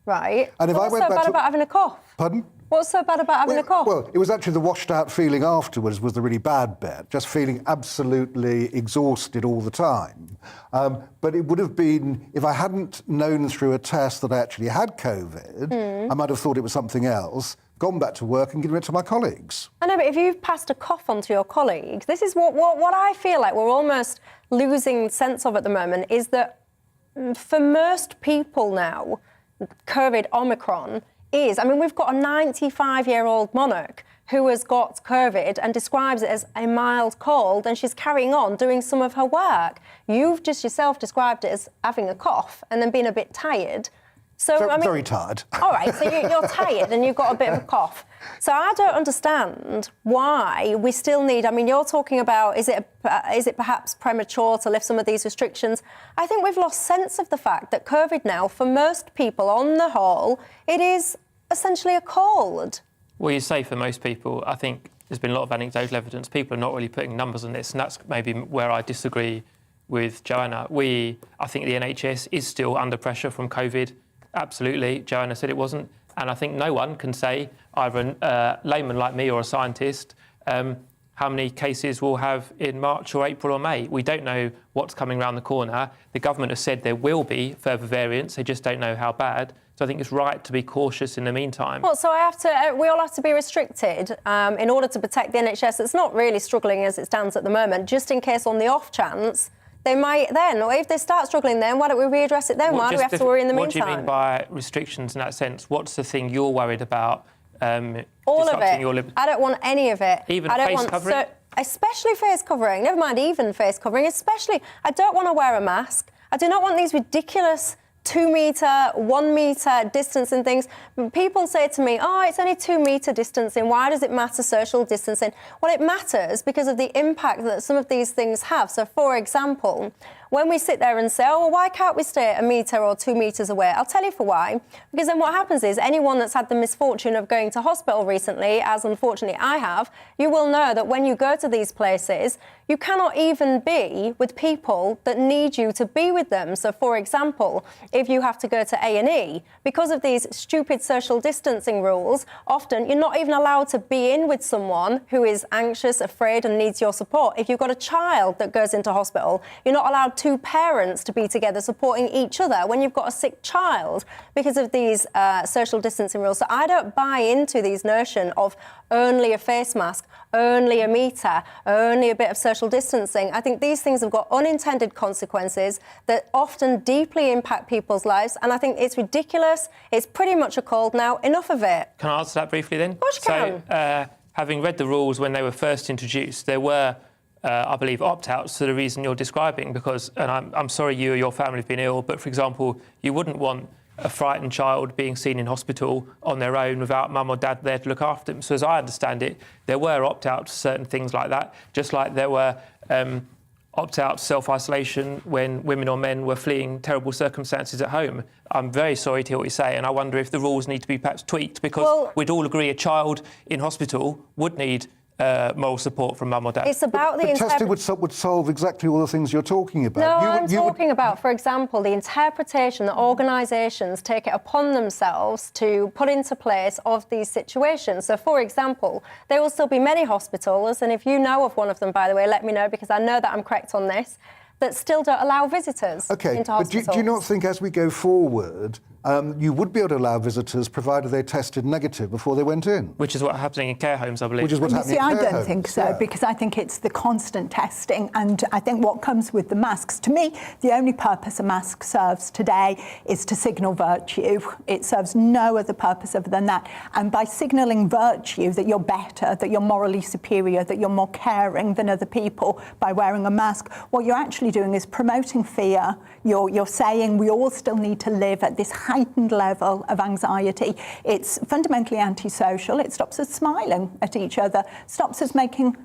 Right. And if What's so bad about having a cough? Pardon? What's so bad about having a cough? Well, it was actually the washed out feeling afterwards was the really bad bit, just feeling absolutely exhausted all the time. But it would have been, if I hadn't known through a test that I actually had COVID, I might have thought it was something else, gone back to work and given it to my colleagues. I know, but if you've passed a cough on to your colleagues, this is what I feel like we're almost losing sense of at the moment, is that for most people now, COVID Omicron is, I mean, we've got a 95-year-old monarch who has got COVID and describes it as a mild cold, and she's carrying on doing some of her work. You've just yourself described it as having a cough and then being a bit tired. So, very tired. All right, so you're tired and you've got a bit of a cough. So I don't understand why we still need, I mean, you're talking about, is it perhaps premature to lift some of these restrictions? I think we've lost sense of the fact that COVID now, for most people on the whole, it is essentially a cold. Well, you say for most people, I think there's been a lot of anecdotal evidence. People are not really putting numbers on this, and that's maybe where I disagree with Joanna. I think the NHS is still under pressure from COVID. Absolutely. Joanna said it wasn't. And I think no one can say, either a layman like me or a scientist, how many cases we'll have in March or April or May. We don't know what's coming around the corner. The government has said there will be further variants. They just don't know how bad. So I think it's right to be cautious in the meantime. Well, so we all have to be restricted in order to protect the NHS. It's not really struggling as it stands at the moment, just in case on the off chance they might then, or if they start struggling then, why don't we readdress it then? Why do we have to worry in the meantime? What do you mean by restrictions in that sense? What's the thing you're worried about? All of it. I don't want any of it. Even face covering? Especially face covering. Never mind even face covering. Especially, I don't want to wear a mask. I do not want these ridiculous 2 metre, 1 metre distancing things. People say to me, oh, it's only 2 metre distancing. Why does it matter, social distancing? Well, it matters because of the impact that some of these things have. So, for example, when we sit there and say, oh, well, why can't we stay a metre or 2 metres away? I'll tell you for why. Because then what happens is anyone that's had the misfortune of going to hospital recently, as unfortunately I have, you will know that when you go to these places, you cannot even be with people that need you to be with them. So, for example, if you have to go to A&E, because of these stupid social distancing rules, often you're not even allowed to be in with someone who is anxious, afraid and needs your support. If you've got a child that goes into hospital, you're not allowed 2 parents to be together supporting each other when you've got a sick child because of these social distancing rules. So I don't buy into these notion of only a face mask, only a metre, only a bit of social distancing. I think these things have got unintended consequences that often deeply impact people's lives, and I think it's ridiculous. It's pretty much a cold now. Enough of it. Can I answer that briefly then? Of course you can. So, having read the rules when they were first introduced, there were I believe, opt-outs for the reason you're describing, because, and I'm sorry you or your family have been ill, but, for example, you wouldn't want a frightened child being seen in hospital on their own without mum or dad there to look after them. So as I understand it, there were opt-outs for certain things like that, just like there were opt-out self-isolation when women or men were fleeing terrible circumstances at home. I'm very sorry to hear what you say, and I wonder if the rules need to be perhaps tweaked, because we'd all agree a child in hospital would need moral support from mum or dad. It's about the testing would solve exactly all the things you're talking about. No, I'm talking about, for example, the interpretation that organisations take it upon themselves to put into place of these situations. So, for example, there will still be many hospitals, and if you know of one of them, by the way, let me know, because I know that I'm correct on this, that still don't allow visitors into hospitals. But do you not think as we go forward, you would be able to allow visitors provided they tested negative before they went in. Which is what's happening in care homes, I believe. Which is what's happening in I care don't homes. think so, because I think it's the constant testing, and I think what comes with the masks, to me, the only purpose a mask serves today is to signal virtue. It serves no other purpose other than that. And by signalling virtue, that you're better, that you're morally superior, that you're more caring than other people by wearing a mask, what you're actually doing is promoting fear. You're saying we all still need to live at this heightened level of anxiety. It's fundamentally antisocial. It stops us smiling at each other, stops us making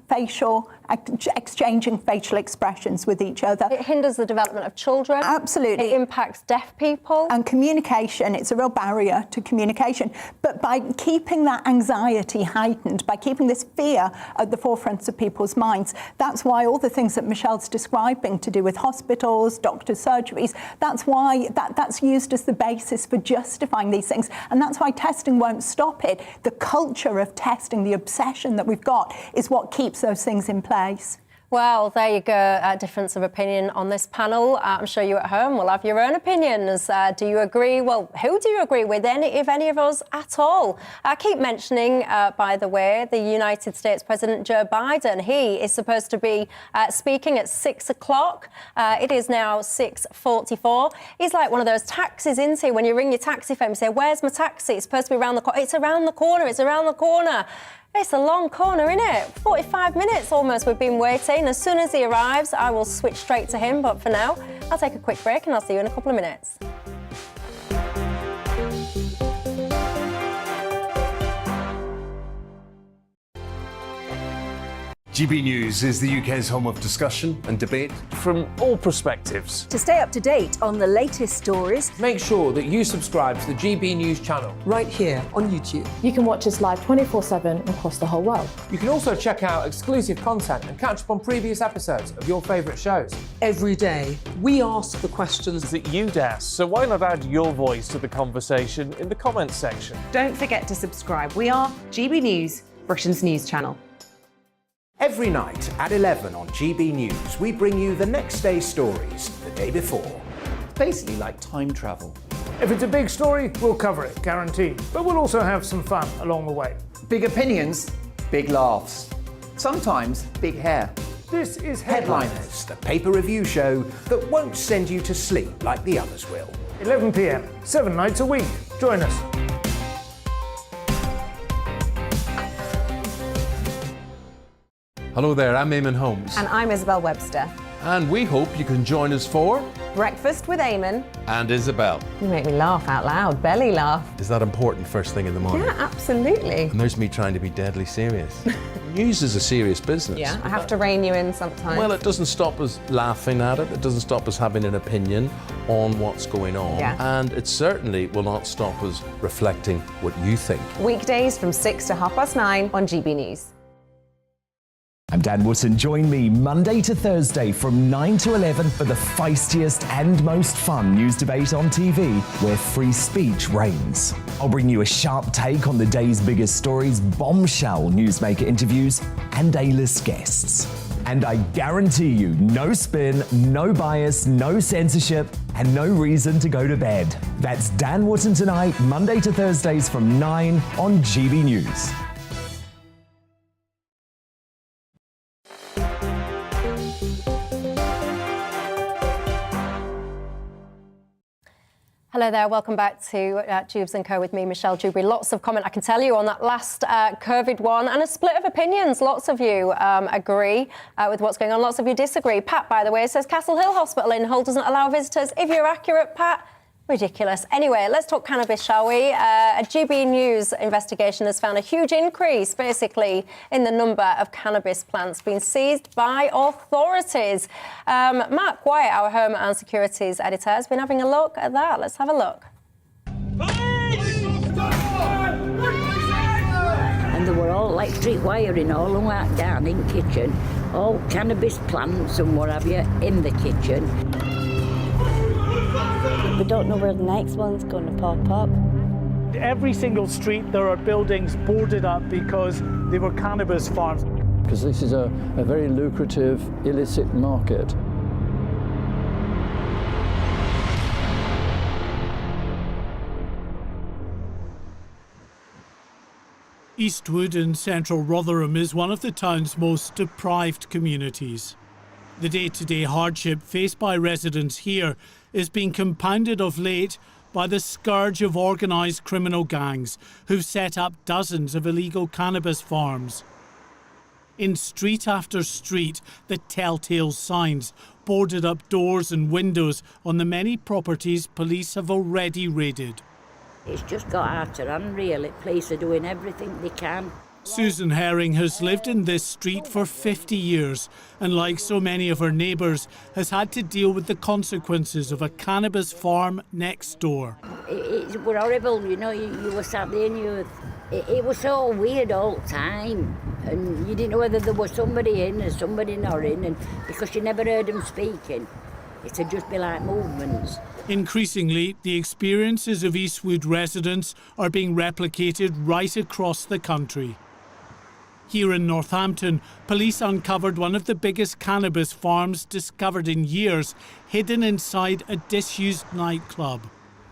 exchanging facial expressions with each other. It hinders the development of children. Absolutely. It impacts deaf people. And communication, it's a real barrier to communication. But by keeping that anxiety heightened, by keeping this fear at the forefront of people's minds, that's why all the things that Michelle's describing to do with hospitals, doctors' surgeries, that's why that's used as the basis for justifying these things. And that's why testing won't stop it. The culture of testing, the obsession that we've got, is what keeps those things in place. Well, there you go, difference of opinion on this panel. I'm sure you at home will have your own opinions. Do you agree? Well, who do you agree with, if any of us at all? I keep mentioning, by the way, the United States President Joe Biden. He is supposed to be speaking at 6 o'clock. It is now 6:44. He's like one of those taxis, isn't he? When you ring your taxi firm, you say, "Where's my taxi?" It's supposed to be around the corner. It's around the corner. It's around the corner. It's a long corner, isn't it? 45 minutes almost we've been waiting. As soon as he arrives, I will switch straight to him. But for now, I'll take a quick break and I'll see you in a couple of minutes. GB News is the UK's home of discussion and debate from all perspectives. To stay up to date on the latest stories, make sure that you subscribe to the GB News channel right here on YouTube. You can watch us live 24/7 across the whole world. You can also check out exclusive content and catch up on previous episodes of your favourite shows. Every day, we ask the questions that you'd ask, so why not add your voice to the conversation in the comments section? Don't forget to subscribe. We are GB News, Britain's news channel. Every night at 11 on GB News, we bring you the next day's stories the day before. It's basically like time travel. If it's a big story, we'll cover it, guaranteed. But we'll also have some fun along the way. Big opinions, big laughs. Sometimes big hair. This is Headliners, the paper review show that won't send you to sleep like the others will. 11 p.m, 7 nights a week. Join us. Hello there, I'm Eamon Holmes. And I'm Isabel Webster. And we hope you can join us for Breakfast with Eamon. And Isabel. You make me laugh out loud, belly laugh. Is that important first thing in the morning? Yeah, absolutely. And there's me trying to be deadly serious. News is a serious business. Yeah, I have to rein you in sometimes. Well, it doesn't stop us laughing at it. It doesn't stop us having an opinion on what's going on. Yeah. And it certainly will not stop us reflecting what you think. Weekdays from 6 to 9:30 on GB News. I'm Dan Wootton. Join me Monday to Thursday from 9 to 11 for the feistiest and most fun news debate on TV, where free speech reigns. I'll bring you a sharp take on the day's biggest stories, bombshell newsmaker interviews, and A-list guests. And I guarantee you, no spin, no bias, no censorship, and no reason to go to bed. That's Dan Wootton tonight, Monday to Thursdays from 9 on GB News. Hello there, welcome back to Dewbs & Co with me, Michelle Dewberry. Lots of comment, I can tell you, on that last COVID one, and a split of opinions. Lots of you agree with what's going on, lots of you disagree. Pat, by the way, says Castle Hill Hospital in Hull doesn't allow visitors. If you're accurate, Pat, ridiculous. Anyway, let's talk cannabis, shall we? A GB News investigation has found a huge increase, basically, in the number of cannabis plants being seized by authorities. Mark Wyatt, our Home and Securities editor, has been having a look at that. Let's have a look. And there were all electric wiring all along that down in the kitchen, all cannabis plants and what have you in the kitchen. We don't know where the next one's going to pop up. Every single street there are buildings boarded up because they were cannabis farms. Because this is a very lucrative illicit market. Eastwood in central Rotherham is one of the town's most deprived communities. The day-to-day hardship faced by residents here is being compounded of late by the scourge of organised criminal gangs who've set up dozens of illegal cannabis farms. In street after street, the telltale signs, boarded up doors and windows on the many properties police have already raided. It's just got out of hand, really. Police are doing everything they can. Susan Herring has lived in this street for 50 years and, like so many of her neighbours, has had to deal with the consequences of a cannabis farm next door. It were horrible, you know, you were sat there and it was so weird all the time. And you didn't know whether there was somebody in or somebody not in, and because you never heard them speaking, it'd just be like movements. Increasingly, the experiences of Eastwood residents are being replicated right across the country. Here in Northampton, police uncovered one of the biggest cannabis farms discovered in years, hidden inside a disused nightclub.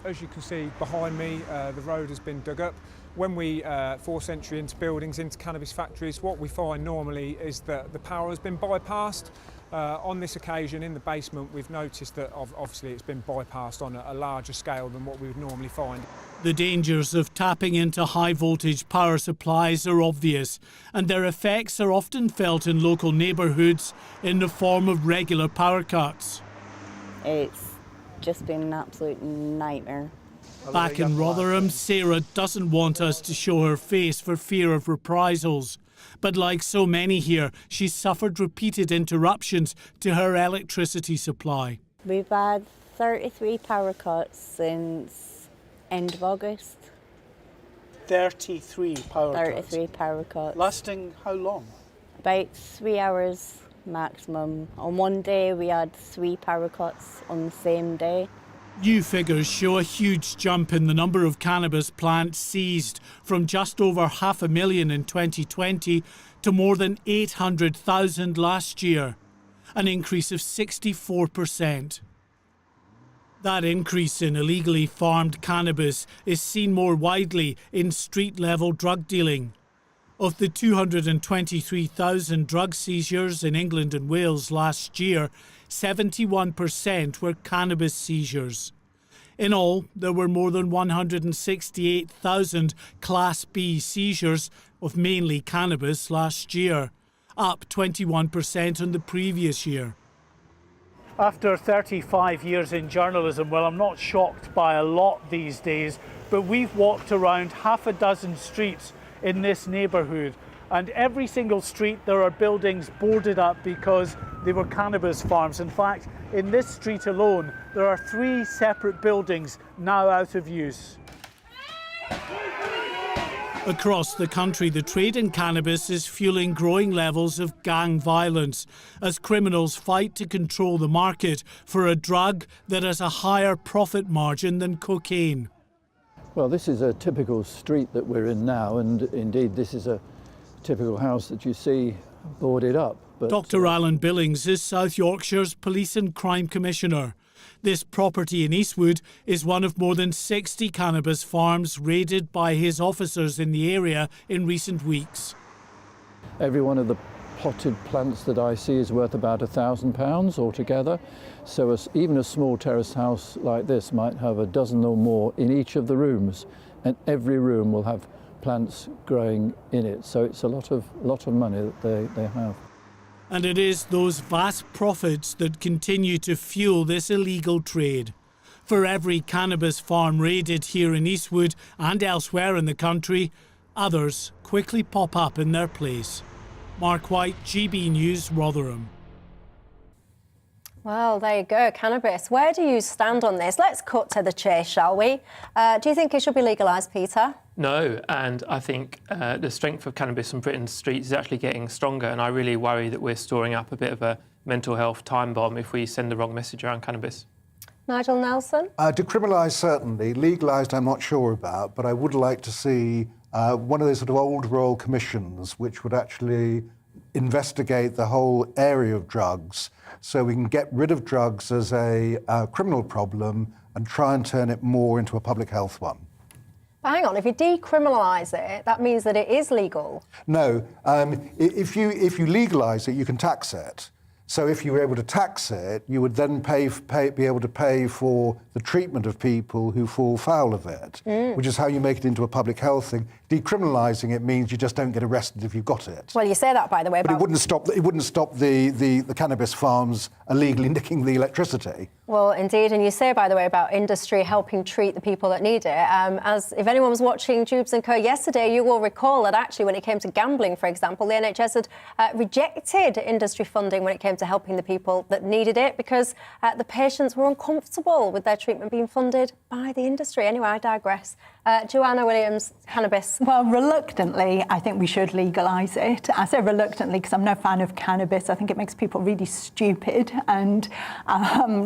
As you can see behind me, the road has been dug up. When we force entry into buildings, into cannabis factories, what we find normally is that the power has been bypassed. On this occasion, in the basement, we've noticed that obviously it's been bypassed on a larger scale than what we would normally find. The dangers of tapping into high-voltage power supplies are obvious, and their effects are often felt in local neighbourhoods in the form of regular power cuts. It's just been an absolute nightmare. Back in Rotherham, Sarah doesn't want us to show her face for fear of reprisals. But like so many here, she's suffered repeated interruptions to her electricity supply. We've had 33 power cuts since end of August. 33 power cuts? 33 power cuts. Lasting how long? About 3 hours maximum. On one day we had 3 power cuts on the same day. New figures show a huge jump in the number of cannabis plants seized from just over 500,000 in 2020 to more than 800,000 last year, an increase of 64%. That increase in illegally farmed cannabis is seen more widely in street-level drug dealing. Of the 223,000 drug seizures in England and Wales last year, 71% were cannabis seizures. In all, there were more than 168,000 Class B seizures of mainly cannabis last year, up 21% on the previous year. After 35 years in journalism, well, I'm not shocked by a lot these days, but we've walked around half a dozen streets in this neighbourhood, and every single street there are buildings boarded up because they were cannabis farms. In fact, in this street alone, there are 3 separate buildings now out of use. Across the country, the trade in cannabis is fueling growing levels of gang violence as criminals fight to control the market for a drug that has a higher profit margin than cocaine. Well, this is a typical street that we're in now, and indeed this is a typical house that you see boarded up. But Dr. Alan Billings is South Yorkshire's Police and Crime Commissioner. This property in Eastwood is one of more than 60 cannabis farms raided by his officers in the area in recent weeks. every one of the potted plants that I see is worth about £1,000 altogether. So even a small terrace house like this might have a dozen or more in each of the rooms, and every room will have plants growing in it. So it's a lot of money that they have. And it is those vast profits that continue to fuel this illegal trade. For every cannabis farm raided here in Eastwood and elsewhere in the country, others quickly pop up in their place. Mark White, GB News, Rotherham. Well, there you go, cannabis. Where do you stand on this? Let's cut to the chase, shall we? Do you think it should be legalised, Peter? No, and I think the strength of cannabis on Britain's streets is actually getting stronger, and I really worry that we're storing up a bit of a mental health time bomb if we send the wrong message around cannabis. Nigel Nelson? Decriminalise, certainly. Legalised, I'm not sure about, but I would like to see one of those sort of old royal commissions which would actually investigate the whole area of drugs so we can get rid of drugs as a criminal problem and try and turn it more into a public health one. But hang on, if you decriminalise it, that means that it is legal. No, if you legalise it, you can tax it. So if you were able to tax it, you would then be able to pay for the treatment of people who fall foul of it, which is how you make it into a public health thing. Decriminalising it means you just don't get arrested if you've got it. Well, you say that, by the way. But it wouldn't stop the cannabis farms illegally nicking the electricity. Well, indeed, and you say, by the way, about industry helping treat the people that need it. As if anyone was watching Dewbs & Co yesterday, you will recall that actually when it came to gambling, for example, the NHS had rejected industry funding when it came to helping the people that needed it because the patients were uncomfortable with their treatment being funded by the industry. Anyway, I digress. Joanna Williams, cannabis. Well, reluctantly, I think we should legalise it. I say reluctantly because I'm no fan of cannabis. I think it makes people really stupid and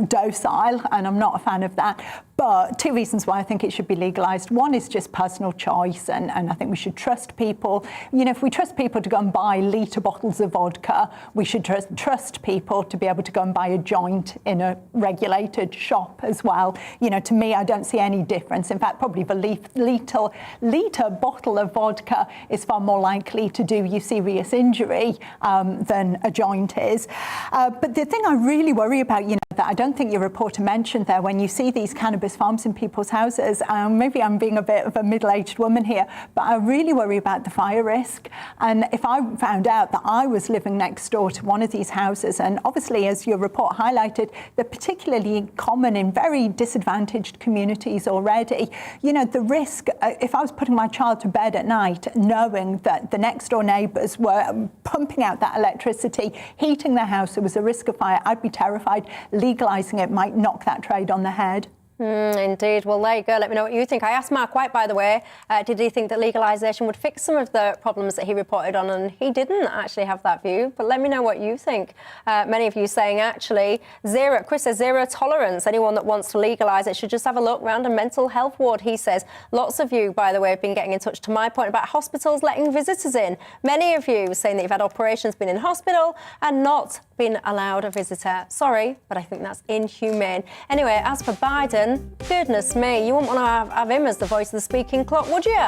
docile, and I'm not a fan of that. But two reasons why I think it should be legalised. One is just personal choice, and I think we should trust people. You know, if we trust people to go and buy litre bottles of vodka, we should trust people to be able to go and buy a joint in a regulated shop as well. You know, to me, I don't see any difference. In fact, probably the litre bottle of vodka is far more likely to do you serious injury than a joint is. But the thing I really worry about, you know, that I don't think your reporter mentioned there, when you see these cannabis farms in people's houses, maybe I'm being a bit of a middle-aged woman here, but I really worry about the fire risk. And if I found out that I was living next door to one of these houses, and obviously, as your report highlighted, they're particularly common in very disadvantaged communities already, you know, the risk, if I was putting my child to bed at night, knowing that the next door neighbours were pumping out that electricity, heating their house, there was a risk of fire, I'd be terrified. Legalising it might knock that trade on the head. Indeed. Well, there you go. Let me know what you think. I asked Mark White, by the way, did he think that legalisation would fix some of the problems that he reported on, and he didn't actually have that view. But let me know what you think. Many of you saying, actually, Chris says zero tolerance. Anyone that wants to legalise it should just have a look round a mental health ward, he says. Lots of you, by the way, have been getting in touch to my point about hospitals letting visitors in. Many of you saying that you've had operations, been in hospital and not been allowed a visitor. Sorry, but I think that's inhumane. Anyway, as for Biden, goodness me, you wouldn't want to have him as the voice of the speaking clock, would you?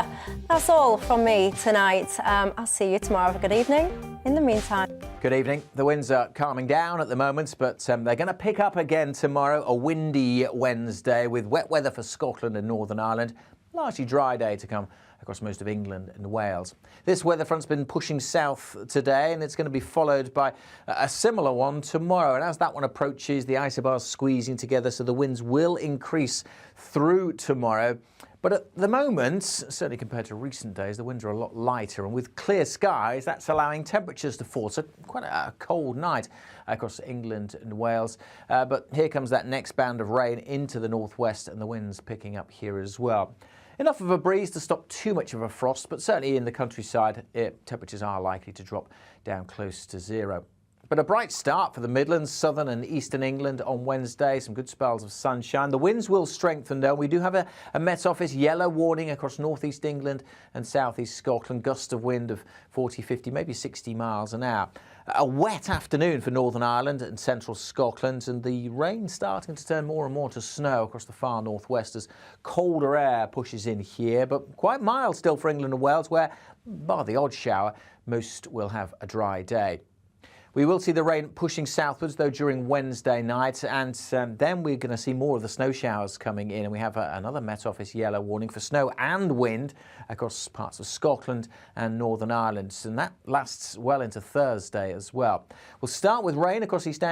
That's all from me tonight. I'll see you tomorrow. Have a good evening. In the meantime. Good evening. The winds are calming down at the moment, but they're going to pick up again tomorrow. A windy Wednesday with wet weather for Scotland and Northern Ireland. Largely dry day to come across most of England and Wales. This weather front's been pushing south today, and it's going to be followed by a similar one tomorrow. And as that one approaches, the isobars squeezing together, so the winds will increase through tomorrow. But at the moment, certainly compared to recent days, the winds are a lot lighter, and with clear skies, that's allowing temperatures to fall. So quite a cold night across England and Wales. But here comes that next band of rain into the northwest, and the winds picking up here as well. Enough of a breeze to stop too much of a frost, but certainly in the countryside, temperatures are likely to drop down close to zero. But a bright start for the Midlands, southern and eastern England on Wednesday. Some good spells of sunshine. The winds will strengthen, though. We do have a Met Office yellow warning across northeast England and southeast Scotland. Gusts of wind of 40, 50, maybe 60 miles an hour. A wet afternoon for Northern Ireland and central Scotland, and the rain starting to turn more and more to snow across the far northwest as colder air pushes in here, but quite mild still for England and Wales, where, bar the odd shower, most will have a dry day. We will see the rain pushing southwards, though, during Wednesday night, and then we're going to see more of the snow showers coming in, and we have another Met Office yellow warning for snow and wind across parts of Scotland and Northern Ireland, and that lasts well into Thursday as well. We'll start with rain across East Anglia